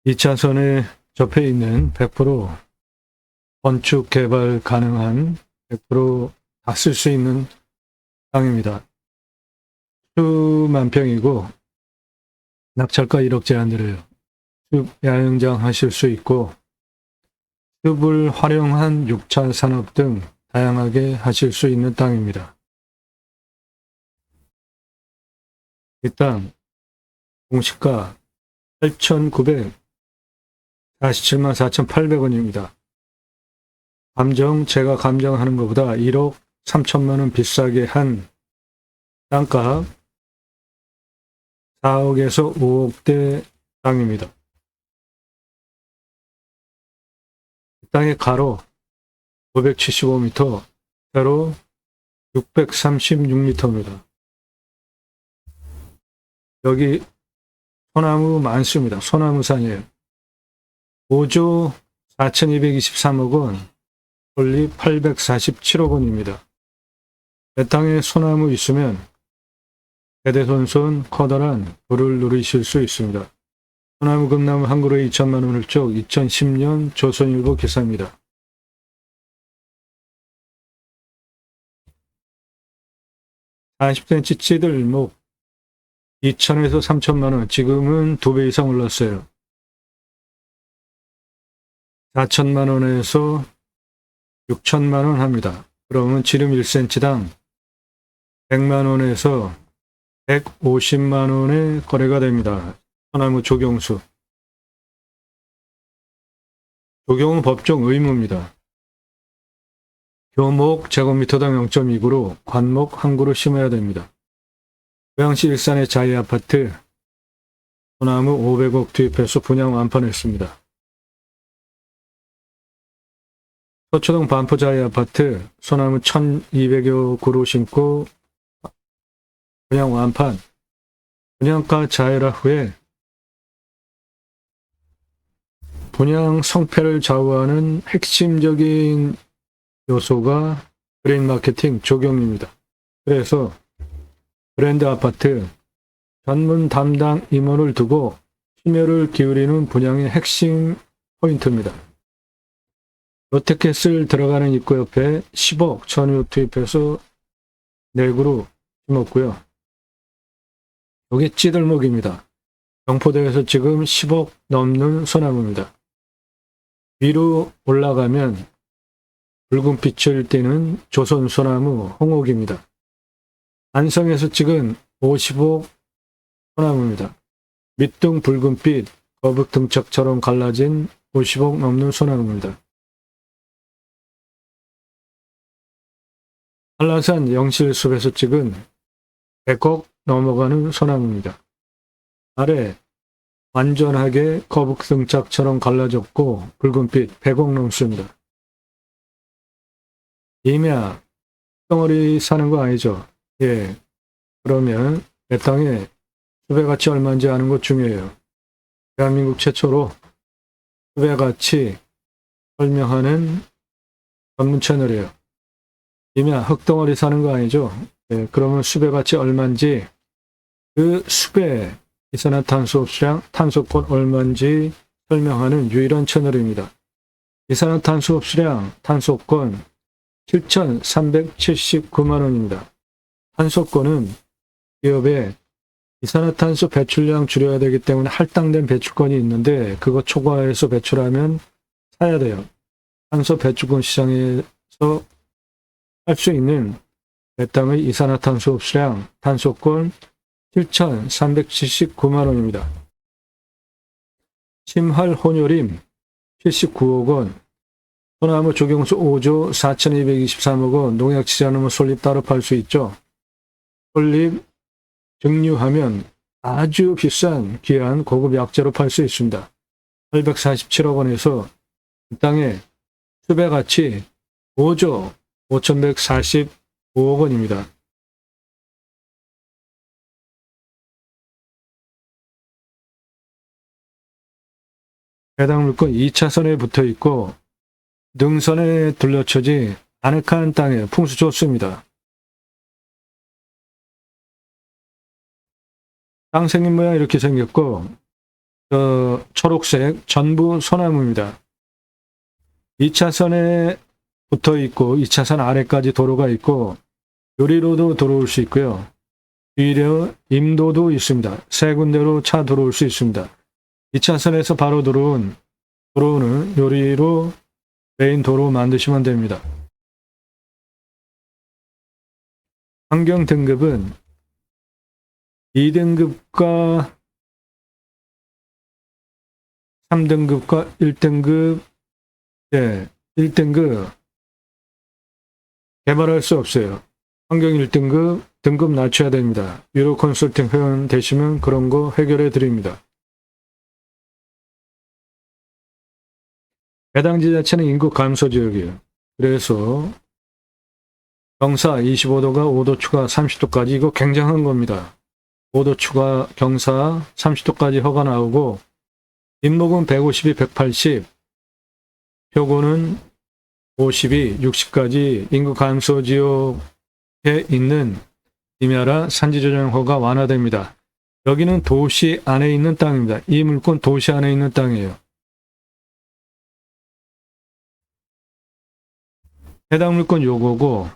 2차선에 접해 있는 100% 건축 개발 가능한 100% 다 쓸 수 있는 땅입니다. 수만 평이고 낙찰가 1억 제한드려요. 숲 야영장 하실 수 있고 숲을 활용한 6차 산업 등 다양하게 하실 수 있는 땅입니다. 이 땅 공시가 8,947만 4,800원입니다. 제가 감정하는 것보다 1억 3천만 원 비싸게 한 땅값 4억에서 5억대 땅입니다. 이 땅의 가로 575m, 세로 636m입니다. 여기 소나무 많습니다. 소나무산이에요. 5조 4,223억 원, 설립 847억 원입니다. 내 땅에 소나무 있으면 대대손손 커다란 부를 누리실 수 있습니다. 소나무 금나무 한 그루에 2천만 원을 쪽 2010년 조선일보 기사입니다. (40cm) 찌들목 2천에서 3천만 원, 지금은 2배 이상 올랐어요. 4천만 원에서 6천만 원 합니다. 그러면 지름 1cm당 100만 원에서 150만 원의 거래가 됩니다. 소나무 조경수. 조경은 법정 의무입니다. 교목 제곱미터당 0.2그루, 관목 한 그루 심어야 됩니다. 고양시 일산의 자이 아파트, 소나무 500억 투입해서 분양 완판했습니다. 서초동 반포 자이 아파트, 소나무 1200여 그루 심고 분양 완판. 분양가 자해라 후에 분양 성패를 좌우하는 핵심적인 요소가 그린 마케팅 조경입니다. 그래서 브랜드 아파트 전문 담당 임원을 두고 심혈을 기울이는 분양의 핵심 포인트입니다. 롯데캐슬 들어가는 입구 옆에 10억 전유 투입해서 4그루 심었고요. 여기 찌들목입니다. 경포대에서 지금 10억 넘는 소나무입니다. 위로 올라가면 붉은 빛을 띠는 조선 소나무 홍옥입니다. 안성에서 찍은 50억 소나무입니다. 밑둥 붉은빛 거북 등짝처럼 갈라진 50억 넘는 소나무입니다. 한라산 영실숲에서 찍은 100억 넘어가는 소나무입니다. 아래 완전하게 거북 등짝처럼 갈라졌고 붉은빛 100억 넘습니다. 임야 덩어리 사는 거 아니죠? 예. 그러면 내 땅에 숲의 가치 얼마인지 아는 것 중요해요. 대한민국 최초로 숲의 가치 설명하는 전문 채널이에요. 임야 흙덩어리 사는 거 아니죠? 예. 그러면 숲의 가치 얼마인지, 그 숲의 이산화탄소 흡수량, 탄소권 얼마인지 설명하는 유일한 채널입니다. 이산화탄소 흡수량, 탄소권 7,379만 원입니다. 탄소권은 기업의 이산화탄소 배출량 줄여야 되기 때문에 할당된 배출권이 있는데 그거 초과해서 배출하면 사야 돼요. 탄소 배출권 시장에서 할 수 있는 내 땅의 이산화탄소 흡수량, 탄소권 7,379만 원입니다. 심할 혼요림 79억 원, 소나무 조경수 5조 4,223억 원, 농약 치지 않으면 솔잎 따로 팔 수 있죠. 솔잎 증류하면 아주 비싼 귀한 고급 약재로 팔 수 있습니다. 847억 원에서 이 땅의 숲의 가치 5조 5,145억 원입니다. 해당 물건 2차선에 붙어 있고 능선에 둘러쳐지 아늑한 땅에 풍수 좋습니다. 땅 생긴 모양 이렇게 생겼고 초록색 전부 소나무입니다. 2차선에 붙어 있고 2차선 아래까지 도로가 있고 요리로도 들어올 수 있고요. 뒤려 임도도 있습니다. 세 군데로 차 들어올 수 있습니다. 2차선에서 바로 들어오는 요리로 메인 도로 만드시면 됩니다. 환경 등급은 2등급과 3등급과 1등급, 1등급 개발할 수 없어요. 환경 1등급 등급 낮춰야 됩니다. 유로 컨설팅 회원 되시면 그런 거 해결해 드립니다. 해당 지자체는 인구 감소 지역이에요. 그래서 경사 25도가 5도 추가 30도까지 이거 굉장한 겁니다. 5도 추가 경사 30도까지 허가 나오고 인목은 152, 180, 표고는 52, 60까지 인구 감소 지역에 있는 임야라 산지조정 허가 완화됩니다. 여기는 도시 안에 있는 땅입니다. 이 물건 도시 안에 있는 땅이에요. 해당 물건 요거고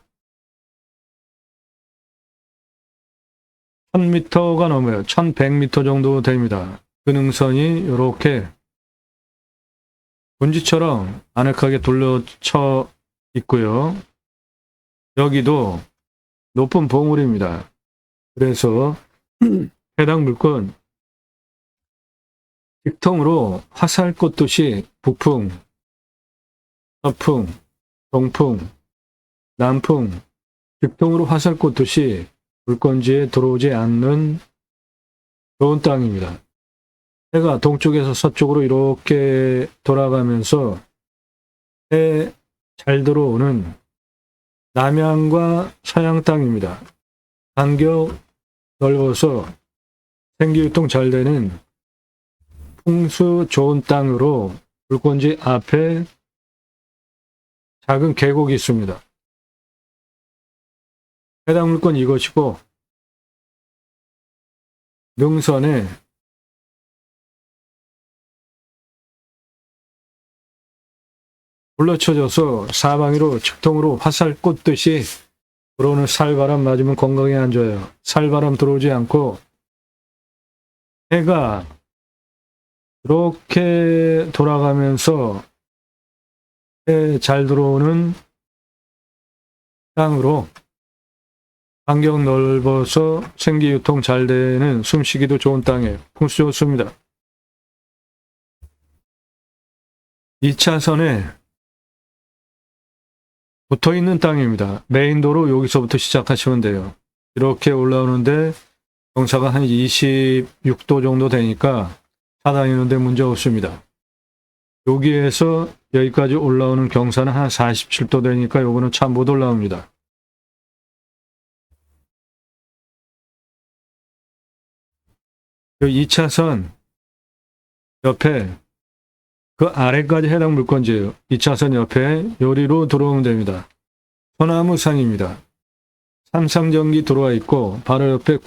1000m가 넘어요. 1100m 정도 됩니다. 그 능선이 이렇게 분지처럼 아늑하게 둘러쳐 있고요. 여기도 높은 봉우리입니다. 그래서 해당 물건 직통으로 화살 꽂듯이 북풍, 서풍, 동풍, 남풍, 직통으로 화살 꽂듯이 물건지에 들어오지 않는 좋은 땅입니다. 해가 동쪽에서 서쪽으로 이렇게 돌아가면서 해 잘 들어오는 남양과 서양 땅입니다. 간격 넓어서 생기유통 잘 되는 풍수 좋은 땅으로 물건지 앞에 작은 계곡이 있습니다. 해당 물건 이것이고 능선에 불러쳐져서 사방으로 직통으로 화살 꽂듯이 들어오는 살바람 맞으면 건강에 안 좋아요. 살바람 들어오지 않고 해가 이렇게 돌아가면서 해 잘 들어오는 땅으로 간격 넓어서 생기유통 잘 되는 숨쉬기도 좋은 땅이에요. 풍수 좋습니다. 2차선에 붙어있는 땅입니다. 메인도로 여기서부터 시작하시면 돼요. 이렇게 올라오는데 경사가 한 26도 정도 되니까 차 다니는데 문제 없습니다. 여기에서 여기까지 올라오는 경사는 한 47도 되니까 요거는 차 못 올라옵니다. 요 2차선 옆에 그 아래까지 해당 물건지예요. 2차선 옆에 요리로 들어오면 됩니다. 소나무산입니다. 삼성전기 들어와 있고 바로 옆에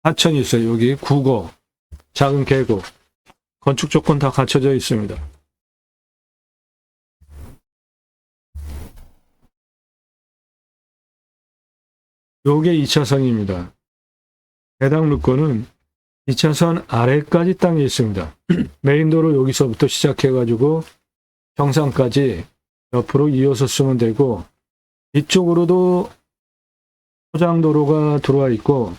하천이 있어요. 여기 국어, 작은 계곡, 건축 조건 다 갖춰져 있습니다. 요게 2차선입니다. 해당 물건은 2차선 아래까지 땅이 있습니다. 메인도로 여기서부터 시작해가지고 정상까지 옆으로 이어서 쓰면 되고 이쪽으로도 포장도로가 들어와 있고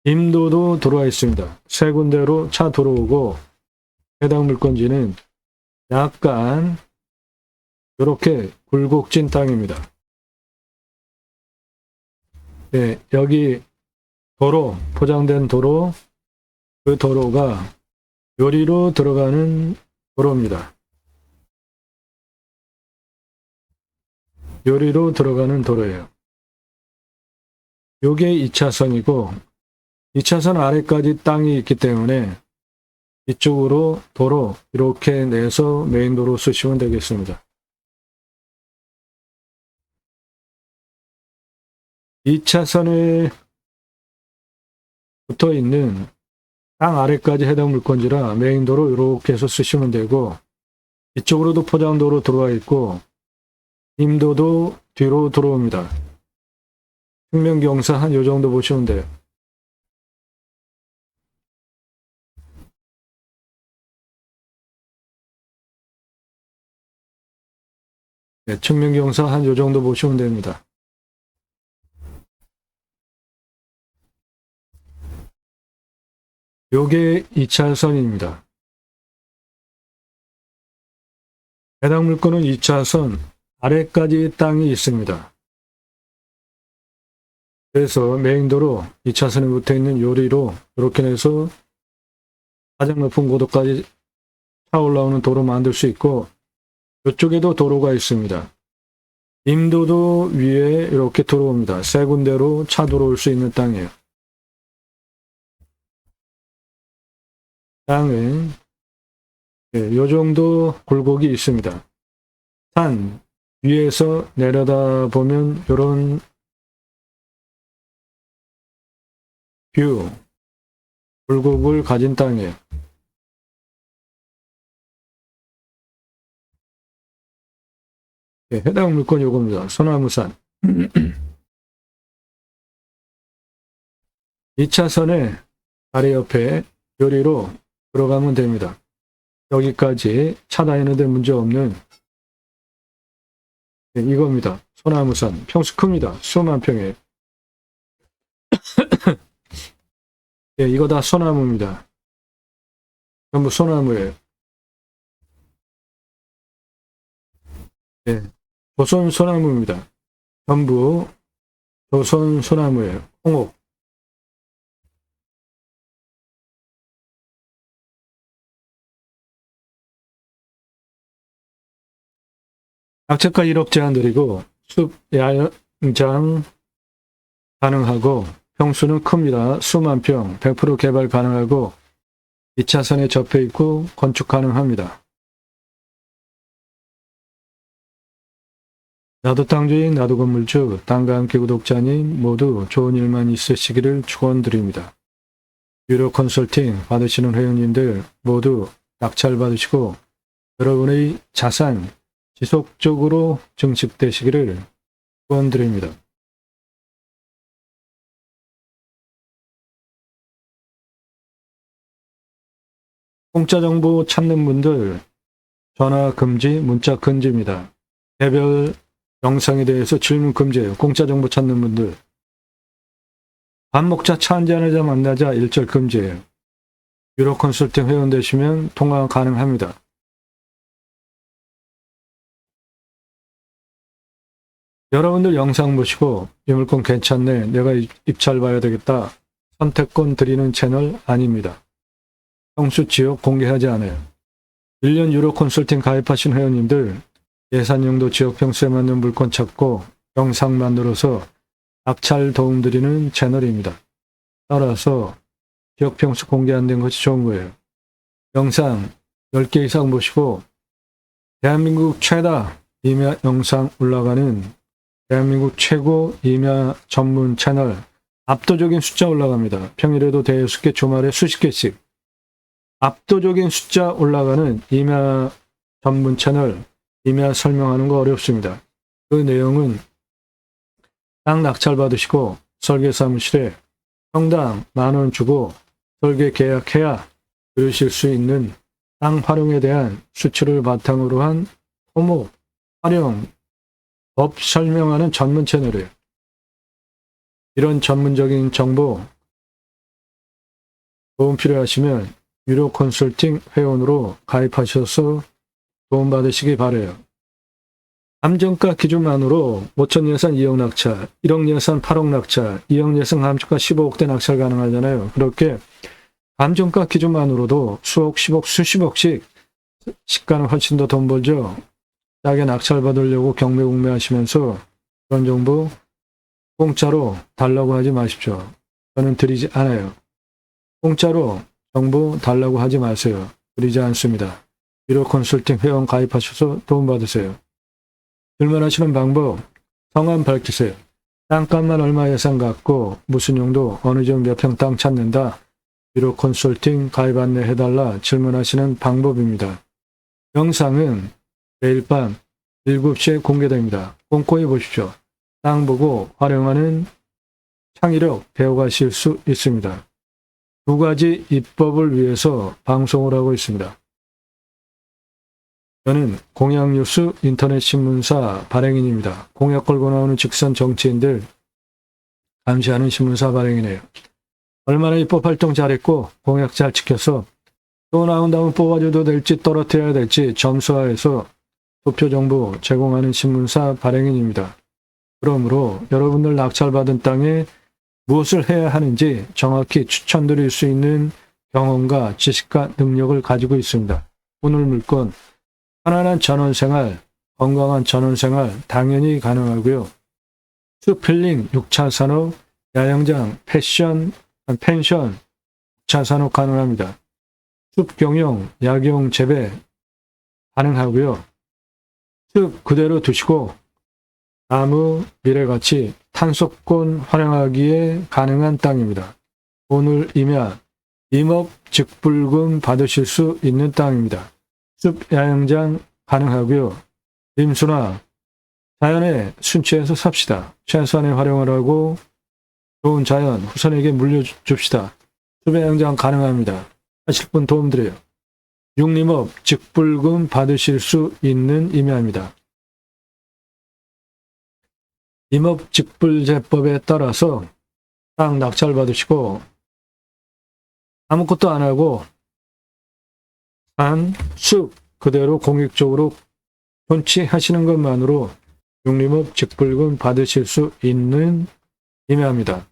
임도도 들어와 있습니다. 세 군데로 차 들어오고 해당 물건지는 약간 이렇게 굴곡진 땅입니다. 네, 여기 도로, 포장된 도로, 그 도로가 요리로 들어가는 도로입니다. 요리로 들어가는 도로예요. 요게 2차선이고 2차선 아래까지 땅이 있기 때문에 이쪽으로 도로 이렇게 내서 메인도로 쓰시면 되겠습니다. 2차선에 붙어 있는 땅 아래까지 해당 물건지라 메인도로 이렇게 해서 쓰시면 되고, 이쪽으로도 포장도로 들어와 있고, 임도도 뒤로 들어옵니다. 측면경사 한 요 정도 보시면 돼요. 네, 측면경사 한 요 정도 보시면 됩니다. 요게 2차선입니다. 해당 물건은 2차선 아래까지 땅이 있습니다. 그래서 메인도로 2차선에 붙어 있는 요리로 이렇게 해서 가장 높은 고도까지 차 올라오는 도로 만들 수 있고, 이쪽에도 도로가 있습니다. 임도도 위에 이렇게 들어옵니다. 세 군데로 차 들어올 수 있는 땅이에요. 땅에 요 정도 굴곡이 있습니다. 산 위에서 내려다 보면 이런 뷰, 굴곡을 가진 땅이에요. 네, 해당 물건 요겁니다. 소나무산. 2차선에 아래 옆에 요리로 들어가면 됩니다. 여기까지 차 다니는데 문제 없는 이겁니다. 소나무산. 평수 큽니다. 수만 평에. 네, 이거 다 소나무입니다. 전부 소나무예요. 네, 조선 소나무입니다. 전부 조선 소나무예요. 홍옥. 낙찰가 1억 제한 드리고 숲 야장 가능하고 평수는 큽니다. 수만 평, 100% 개발 가능하고 2차선에 접해 있고 건축 가능합니다. 나도 땅주인, 나도 건물주, 땅과 함께 구독자님 모두 좋은 일만 있으시기를 축원드립니다. 유료 컨설팅 받으시는 회원님들 모두 낙찰 받으시고 여러분의 자산 지속적으로 증식되시기를 축원드립니다. 공짜 정보 찾는 분들 전화 금지, 문자 금지입니다. 개별 영상에 대해서 질문 금지예요. 공짜 정보 찾는 분들. 밥 먹자, 차 한잔하자, 만나자 일절 금지예요. 유료 컨설팅 회원 되시면 통화 가능합니다. 여러분들 영상 보시고 이 물건 괜찮네, 내가 입찰 봐야 되겠다, 선택권 드리는 채널 아닙니다. 평수 지역 공개하지 않아요. 1년 유료 컨설팅 가입하신 회원님들 예산용도 지역 평수에 맞는 물건 찾고 영상 만들어서 낙찰 도움 드리는 채널입니다. 따라서 지역 평수 공개 안 된 것이 좋은 거예요. 영상 10개 이상 보시고 대한민국 최다 임야 영상 올라가는 대한민국 최고 임야 전문 채널 압도적인 숫자 올라갑니다. 평일에도 대여섯 개, 주말에 수십 개씩. 압도적인 숫자 올라가는 임야 전문 채널, 임야 설명하는 거 어렵습니다. 그 내용은 땅 낙찰 받으시고 설계사무실에 평당 10,000원 주고 설계 계약해야 들으실 수 있는 땅 활용에 대한 수치를 바탕으로 한 토목, 활용, 법 설명하는 전문 채널이에요. 이런 전문적인 정보 도움 필요하시면 유료 컨설팅 회원으로 가입하셔서 도움받으시기 바라요. 감정가 기준만으로 5천 예산 2억 낙찰, 1억 예산 8억 낙찰, 2억 예산 감정가 15억대 낙찰 가능하잖아요. 그렇게 감정가 기준만으로도 수억, 10억, 수십억씩 시가는 훨씬 더 돈 벌죠. 싸게 낙찰 받으려고 경매공매 하시면서 그런 정보 공짜로 달라고 하지 마십시오. 저는 드리지 않아요. 공짜로 정보 달라고 하지 마세요. 드리지 않습니다. 유료 컨설팅 회원 가입하셔서 도움받으세요. 질문하시는 방법, 성함 밝히세요. 땅값만 얼마 예산 갖고 무슨 용도, 어느 지역 몇 평 땅 찾는다. 유료 컨설팅 가입 안내해달라 질문하시는 방법입니다. 영상은 매일 밤 7시에 공개됩니다. 꼼꼼히 보십시오. 땅 보고 활용하는 창의력 배워가실 수 있습니다. 2가지 입법을 위해서 방송을 하고 있습니다. 저는 공약뉴스 인터넷 신문사 발행인입니다. 공약 걸고 나오는 직선 정치인들 감시하는 신문사 발행이네요. 얼마나 입법 활동 잘했고 공약 잘 지켜서 또 나온다면 뽑아줘도 될지 떨어뜨려야 될지 점수화해서 투표 정보 제공하는 신문사 발행인입니다. 그러므로 여러분들 낙찰받은 땅에 무엇을 해야 하는지 정확히 추천드릴 수 있는 경험과 지식과 능력을 가지고 있습니다. 오늘 물건 편안한 전원생활, 건강한 전원생활 당연히 가능하고요. 숲힐링, 6차 산업, 야영장, 펜션, 6차 산업 가능합니다. 숲경영, 약용 재배 가능하고요. 숲 그대로 두시고 나무, 미래가치, 탄소권 활용하기에 가능한 땅입니다. 오늘 임야, 임업 직불금 받으실 수 있는 땅입니다. 숲 야영장 가능하고요. 임수나 자연에 순치해서 삽시다. 최소한의 활용을 하고 좋은 자연 후손에게 물려줍시다. 숲 야영장 가능합니다. 하실 분 도움드려요. 육림업 직불금 받으실 수 있는 임야입니다. 임업직불제법에 따라서 땅 낙찰 받으시고 아무것도 안 하고 산, 숲 그대로 공익적으로 존치하시는 것만으로 육림업 직불금 받으실 수 있는 임야입니다.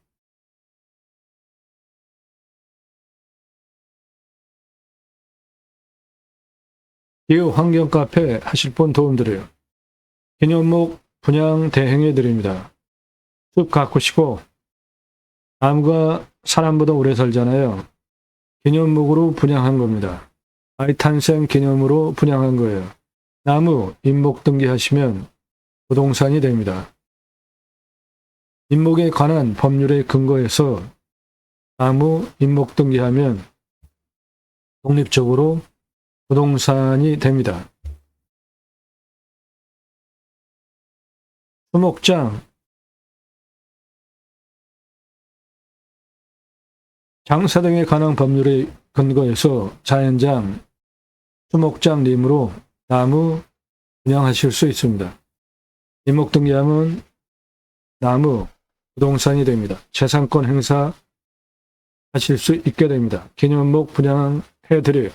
기후 환경 카페 하실 분 도움드려요. 기념목 분양 대행해 드립니다. 숲 가꾸시고 나무가 사람보다 오래 살잖아요. 기념목으로 분양한 겁니다. 아이 탄생 기념으로 분양한 거예요. 나무 임목 등기하시면 부동산이 됩니다. 임목에 관한 법률에 근거해서 나무 임목 등기하면 독립적으로 부동산이 됩니다. 수목장, 장사 등에 관한 법률에 근거해서 자연장, 수목장 림으로 나무 분양하실 수 있습니다. 임목 등기하면 나무 부동산이 됩니다. 재산권 행사 하실 수 있게 됩니다. 기념목 분양해 드려요.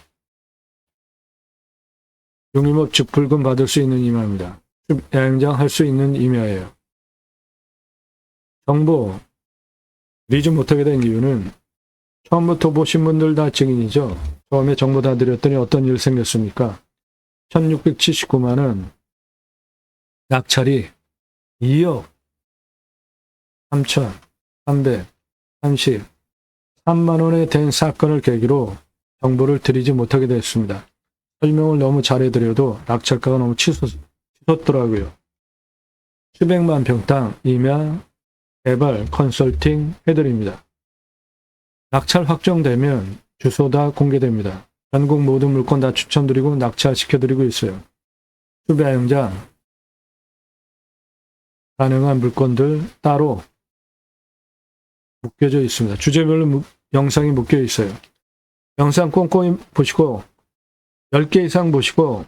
육림업 직불금 받을 수 있는 임야입니다. 야영장 할 수 있는 임야예요. 정보 리즈 못하게 된 이유는 처음부터 보신 분들 다 증인이죠. 처음에 정보 다 드렸더니 어떤 일 생겼습니까? 1679만원 낙찰이 2억 3,333만원에 된 사건을 계기로 정보를 드리지 못하게 됐습니다. 설명을 너무 잘해드려도 낙찰가가 너무 치솟더라고요. 수백만 평 땅 임야 개발 컨설팅 해드립니다. 낙찰 확정되면 주소 다 공개됩니다. 전국 모든 물건 다 추천드리고 낙찰시켜드리고 있어요. 숲야영장 가능한 물건들 따로 묶여져 있습니다. 주제별로 영상이 묶여 있어요. 영상 꼼꼼히 보시고 10개 이상 보시고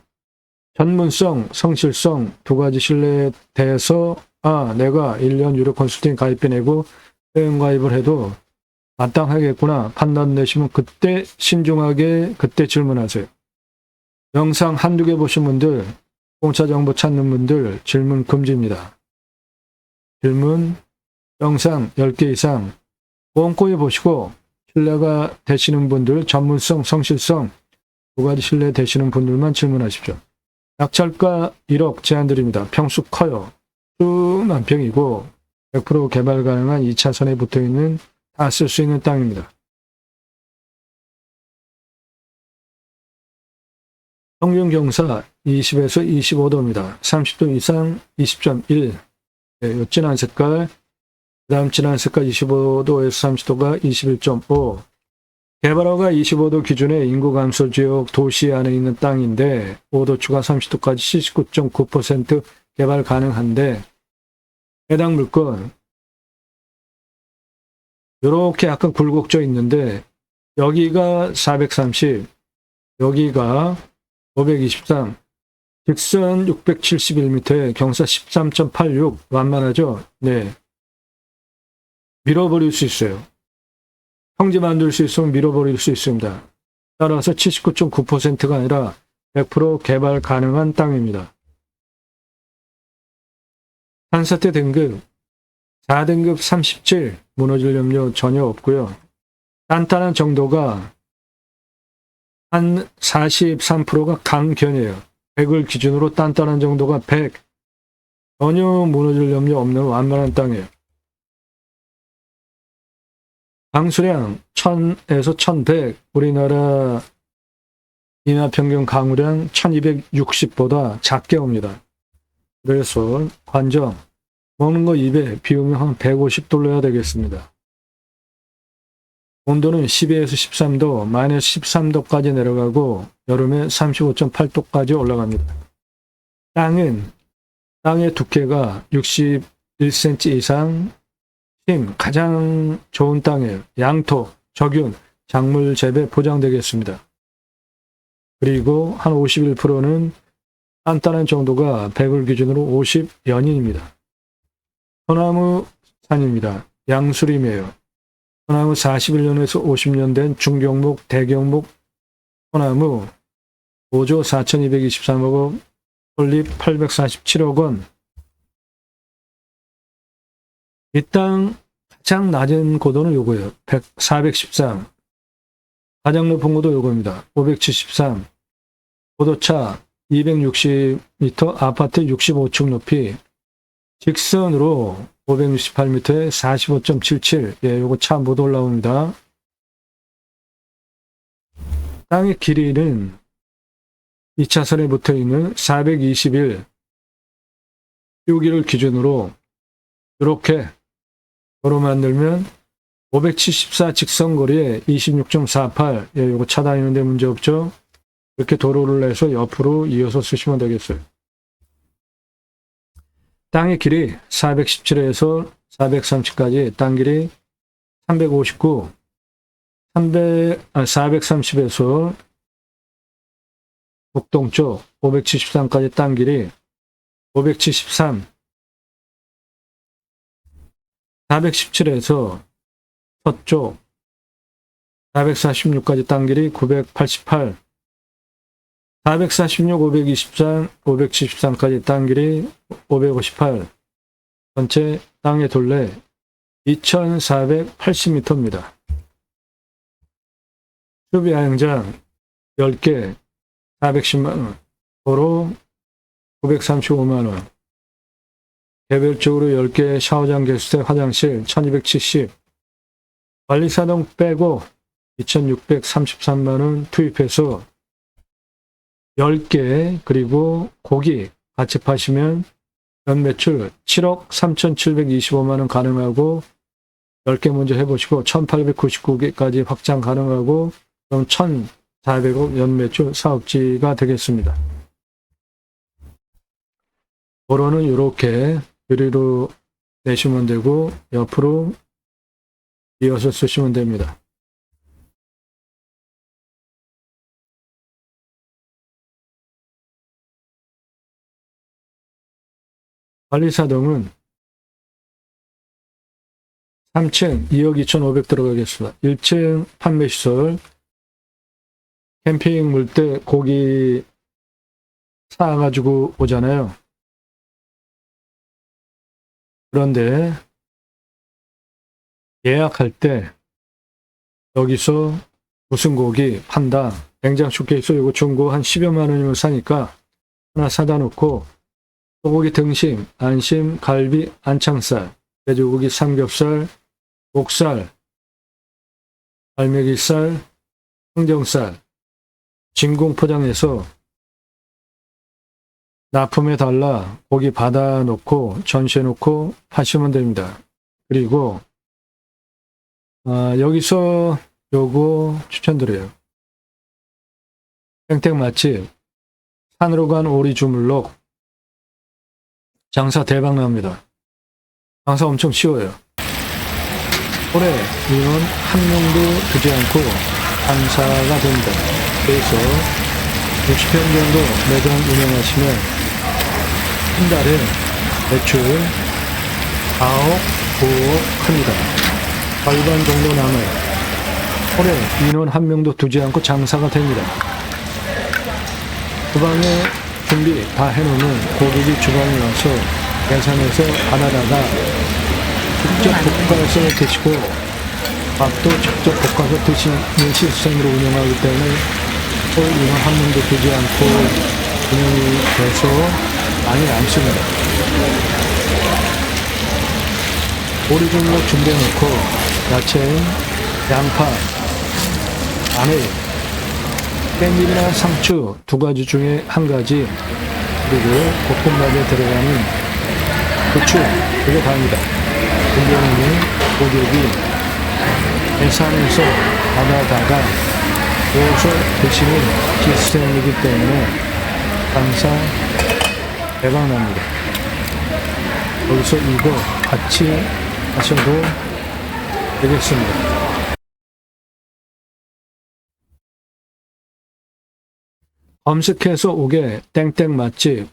전문성, 성실성 2가지 신뢰에 대해서 내가 1년 유료 컨설팅 가입비 내고 회원가입을 해도 마땅하겠구나 판단 내시면 그때 신중하게 그때 질문하세요. 영상 한두 개 보신 분들, 공짜 정보 찾는 분들 질문 금지입니다. 질문 영상 10개 이상 꼼꼼히 보시고 신뢰가 되시는 분들, 전문성, 성실성 2가지 신뢰 되시는 분들만 질문하십시오. 낙찰가 1억 제한드립니다. 평수 커요. 수만 평이고 100% 개발 가능한 2차선에 붙어있는 다 쓸 수 있는 땅입니다. 평균 경사 20에서 25도입니다. 30도 이상 20.1. 네, 진한 색깔. 그 다음 진한 색깔 25도에서 30도가 21.5. 개발허가 25도 기준의 인구 감소 지역 도시 안에 있는 땅인데 5도 추가 30도까지 79.9% 개발 가능한데 해당 물건 이렇게 약간 굴곡져 있는데 여기가 430, 여기가 523, 직선 671m에 경사 13.86 완만하죠? 네. 밀어버릴 수 있어요. 평지 만들 수 있으면 밀어버릴 수 있습니다. 따라서 79.9%가 아니라 100% 개발 가능한 땅입니다. 산사태 등급 4등급 37 무너질 염려 전혀 없고요. 단단한 정도가 한 43%가 강견이에요. 100을 기준으로 단단한 정도가 100. 전혀 무너질 염려 없는 완만한 땅이에요. 강수량 1000에서 1100, 우리나라 인하평균 강우량 1260보다 작게 옵니다. 그래서 관정, 먹는 거 입에 비우면 한 150 돌려야 되겠습니다. 온도는 12에서 13도, 마이너스 13도까지 내려가고 여름에 35.8도까지 올라갑니다. 땅의 두께가 61cm 이상, 힘, 가장 좋은 땅이에요. 양토, 적윤, 작물 재배 보장되겠습니다. 그리고 한 51%는 단단한 정도가 100을 기준으로 50연인입니다. 소나무 산입니다. 양수림이에요. 소나무 41년에서 50년 된 중경목, 대경목 소나무 5조 4,223억 원, 설립 847억 원. 이 땅 가장 낮은 고도는 요거예요. 413. 가장 높은 고도 요겁니다. 573. 고도차 260m, 아파트 65층 높이, 직선으로 568m에 45.77. 예, 요거 차 못 올라옵니다. 땅의 길이는 2차선에 붙어 있는 421. 여기를 기준으로 이렇게 도로 만들면 574 직선거리에 26.48. 예, 요거 차 다니는데 문제 없죠? 이렇게 도로를 내서 옆으로 이어서 쓰시면 되겠어요. 땅의 길이 417에서 430까지 땅 길이 359, 430에서 북동쪽 573까지 땅 길이 573, 417에서 서쪽 446까지 땅 길이 988, 446, 523, 573까지 땅 길이 558, 전체 땅의 둘레 2480m입니다. 수비야영장 10개 410만원, 도로 935만원, 개별적으로 10개 샤워장 개수대 화장실 1270, 관리사동 빼고 2633만원 투입해서 10개, 그리고 고기 같이 파시면 연매출 7억 3,725만원 가능하고, 10개 먼저 해보시고 1899개까지 확장 가능하고 그럼 1,400억 연매출 사업지가 되겠습니다. 도로는 이렇게 유리로 내시면 되고 옆으로 이어서 쓰시면 됩니다. 관리사동은 3층 2억 2,500 들어가겠습니다. 1층 판매시설, 캠핑 물때 고기 사가지고 오잖아요. 그런데 예약할 때 여기서 무슨 고기 판다, 냉장 쇼케이스 이거 중고 한 10여만 원이면 사니까 하나 사다 놓고 소고기 등심, 안심, 갈비, 안창살, 돼지고기, 삼겹살, 목살, 알매기살, 항정살 진공 포장해서 납품해 달라 고기 받아 놓고 전시해 놓고 파시면 됩니다. 그리고 여기서 요거 추천드려요. 땡땡 맛집 산으로 간 오리 주물럭 장사 대박 납니다. 장사 엄청 쉬워요. 올해 인원 한 명도 두지 않고 장사가 됩니다. 그래서 60평 정도 매장 운영하시면 한 달에 매출 4억, 5억 합니다. 절반 정도 남아요. 올해 인원 한 명도 두지 않고 장사가 됩니다. 주방에 준비 다 해놓으면 고객이 주방에 와서 계산해서 받아다가 직접 볶아서 드시고 밥도 직접 볶아서 드시는 시스템으로 운영하기 때문에 또 인원 한 명도 두지 않고 운영이 돼서 많이 남습니다. 오리주물럭 준비해놓고 야채, 양파, 마늘, 깻잎이나 상추 두 가지 중에 한 가지, 그리고 볶음밥에 들어가는 고추, 그게 다입니다. 준비해놓으면 고객이 계산해서 받아다가 모아서 드시는 시스템이기 때문에 장사 대박납니다. 여기서 이거 같이 하셔도 되겠습니다. 검색해서 오게 땡땡 맛집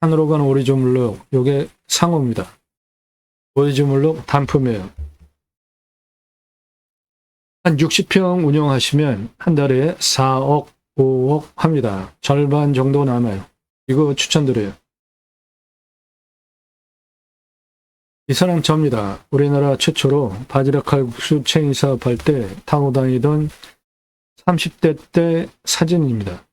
산으로 간 오리주물럭, 요게 상호입니다. 오리주물럭 단품이에요. 한 60평 운영하시면 한 달에 4억, 5억 합니다. 절반 정도 남아요. 이거 추천드려요. 이 사람 접니다. 우리나라 최초로 바지락 칼국수 체인 사업할 때 타고 다니던 30대 때 사진입니다.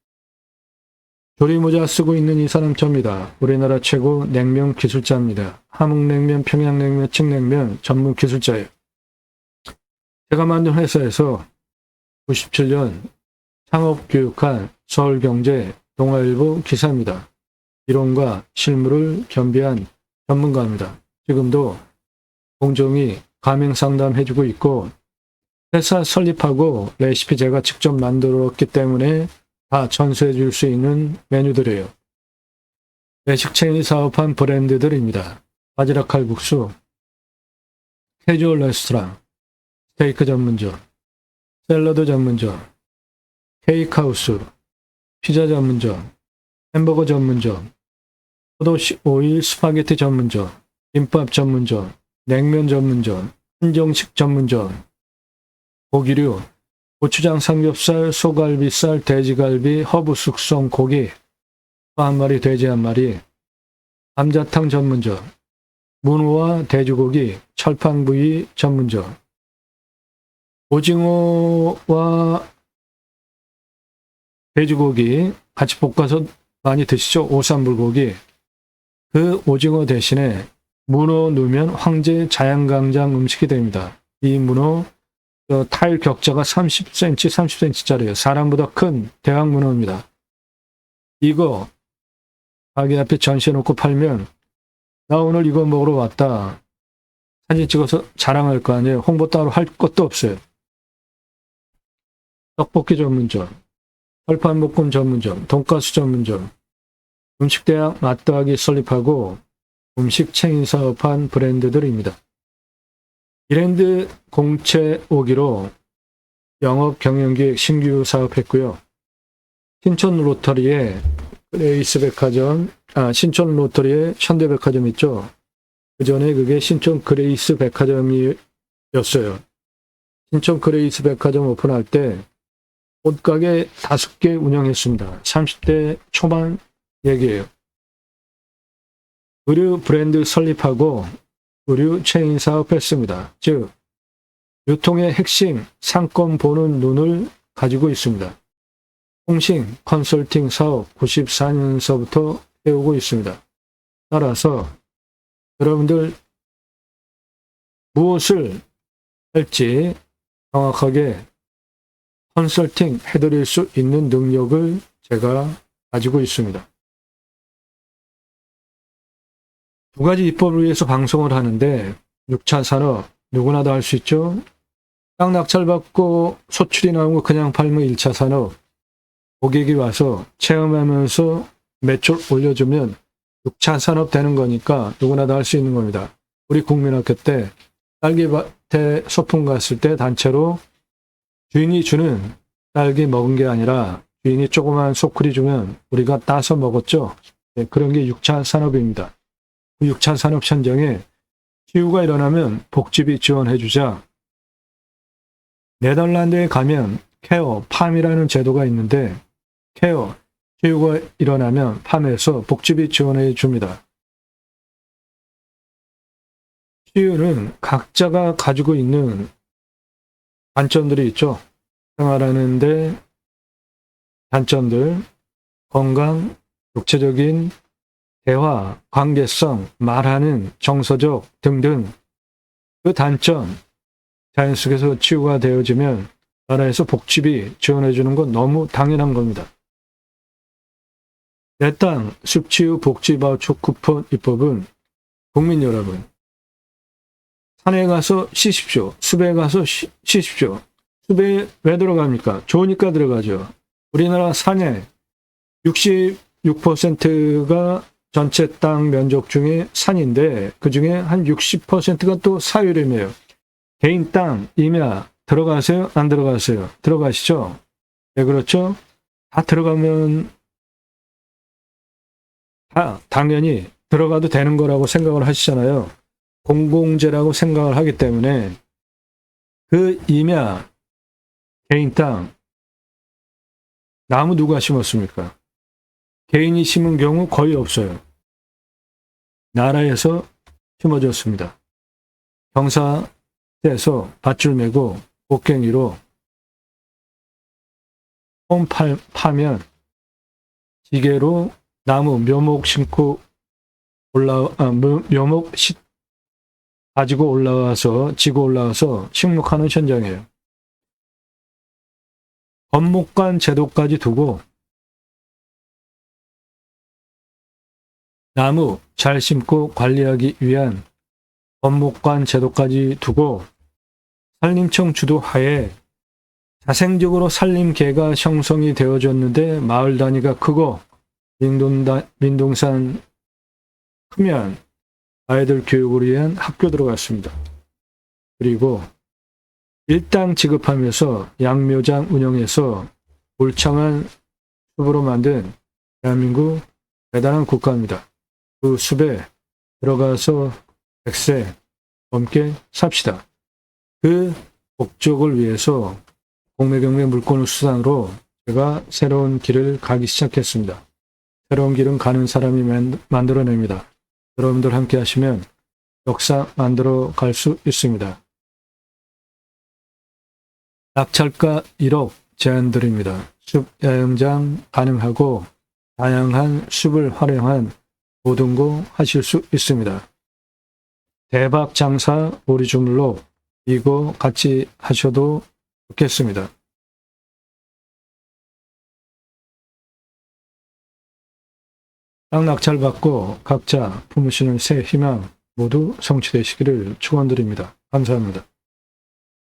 조리모자 쓰고 있는 이 사람 접니다. 우리나라 최고 냉면 기술자입니다. 함흥냉면, 평양냉면, 칡냉면 전문 기술자예요. 제가 만든 회사에서 97년 창업교육한 서울경제 동아일보 기사입니다. 이론과 실무를 겸비한 전문가입니다. 지금도 공정히 가맹상담 해주고 있고 회사 설립하고 레시피 제가 직접 만들었기 때문에 다 전수해 줄 수 있는 메뉴들이에요. 외식 체인 사업한 브랜드들입니다. 바지락 칼국수, 캐주얼 레스토랑, 스테이크 전문점, 샐러드 전문점, 케이크하우스, 피자 전문점, 햄버거 전문점, 포도 오일 스파게티 전문점, 김밥 전문점, 냉면 전문점, 한정식 전문점, 고기류, 고추장 삼겹살, 소갈비살, 돼지갈비, 허브 숙성 고기, 한 마리, 돼지 한 마리, 감자탕 전문점, 문어와 돼지고기, 철판구이 전문점, 오징어와 돼지고기 같이 볶아서 많이 드시죠? 오삼불고기. 그 오징어 대신에 문어 넣으면 황제 자양강장 음식이 됩니다. 이 문어 타일 격자가 30cm, 30cm짜리예요. 사람보다 큰 대왕 문어입니다. 이거 가게 앞에 전시해놓고 팔면 나 오늘 이거 먹으러 왔다. 사진 찍어서 자랑할 거 아니에요. 홍보 따로 할 것도 없어요. 떡볶이 전문점, 철판볶음 전문점, 돈가스 전문점, 음식대학 맛더하기 설립하고 음식 체인 사업한 브랜드들입니다. 브랜드 공채 오기로 영업 경영기획 신규 사업했고요. 신촌 로터리에 레이스 백화점, 신촌 로터리에 현대백화점 있죠. 그 전에 그게 신촌 그레이스 백화점이었어요. 신촌 그레이스 백화점 오픈할 때 옷가게 5개 운영했습니다. 30대 초반 얘기예요. 의류 브랜드 설립하고 의류 체인 사업했습니다. 즉 유통의 핵심 상권 보는 눈을 가지고 있습니다. 통신 컨설팅 사업 94년서부터 해오고 있습니다. 따라서 여러분들 무엇을 할지 정확하게 컨설팅 해드릴 수 있는 능력을 제가 가지고 있습니다. 두 가지 입법을 위해서 방송을 하는데 6차 산업 누구나 다 할 수 있죠. 땅 낙찰받고 소출이 나오고 그냥 팔면 1차 산업. 고객이 와서 체험하면서 매출 올려주면 6차 산업 되는 거니까 누구나 다 할 수 있는 겁니다. 우리 국민학교 때 딸기밭에 소풍 갔을 때 단체로 주인이 주는 딸기 먹은 게 아니라 주인이 조그만 소쿠리 주면 우리가 따서 먹었죠. 네, 그런 게 6차 산업입니다. 6차 산업 현장에 치유가 일어나면 복지비 지원해주자. 네덜란드에 가면 케어, 팜이라는 제도가 있는데 케어, 치유가 일어나면 팜에서 복지비 지원해 줍니다. 치유는 각자가 가지고 있는 단점들이 있죠. 생활하는데 단점들, 건강, 육체적인 대화, 관계성, 말하는, 정서적 등등 그 단점 자연 속에서 치유가 되어지면 나라에서 복지비 지원해 주는 건 너무 당연한 겁니다. 내 땅 숲치유 복지바우처 쿠폰 입법은 국민 여러분 산에 가서 쉬십시오. 숲에 가서 쉬십시오. 숲에 왜 들어갑니까? 좋으니까 들어가죠. 우리나라 산에 66%가 전체 땅 면적 중에 산인데 그 중에 한 60%가 또 사유림이에요. 개인 땅, 임야 들어가세요? 안 들어가세요? 들어가시죠? 네, 그렇죠? 다 들어가면 다 당연히 들어가도 되는 거라고 생각을 하시잖아요. 공공재라고 생각을 하기 때문에 그 임야, 개인 땅, 나무 누가 심었습니까? 개인이 심은 경우 거의 없어요. 나라에서 심어줬습니다. 경사에서 밧줄 메고 곡괭이로 홈 파면 지게로 나무 묘목 심고 묘목 가지고 올라와서 지고 올라와서 식목하는 현장이에요. 법목관 제도까지 두고 나무 잘 심고 관리하기 위한 법목관 제도까지 두고 산림청 주도하에 자생적으로 산림계가 형성이 되어졌는데 마을 단위가 크고 민둥산 크면 아이들 교육을 위한 학교 들어갔습니다. 그리고 일당 지급하면서 양묘장 운영해서 울창한 숲으로 만든 대한민국 대단한 국가입니다. 그 숲에 들어가서 100세 넘게 삽시다. 그 목적을 위해서 공매경매 물건을 수단으로 제가 새로운 길을 가기 시작했습니다. 새로운 길은 가는 사람이 만들어냅니다. 여러분들 함께 하시면 역사 만들어 갈 수 있습니다. 낙찰가 1억 제안 드립니다. 숲 야영장 가능하고 다양한 숲을 활용한 모든거 하실 수 있습니다. 대박 장사 우리 주물로 이거 같이 하셔도 좋겠습니다. 땅 낙찰 받고 각자 품으시는 새 희망 모두 성취되시기를 축원드립니다. 감사합니다.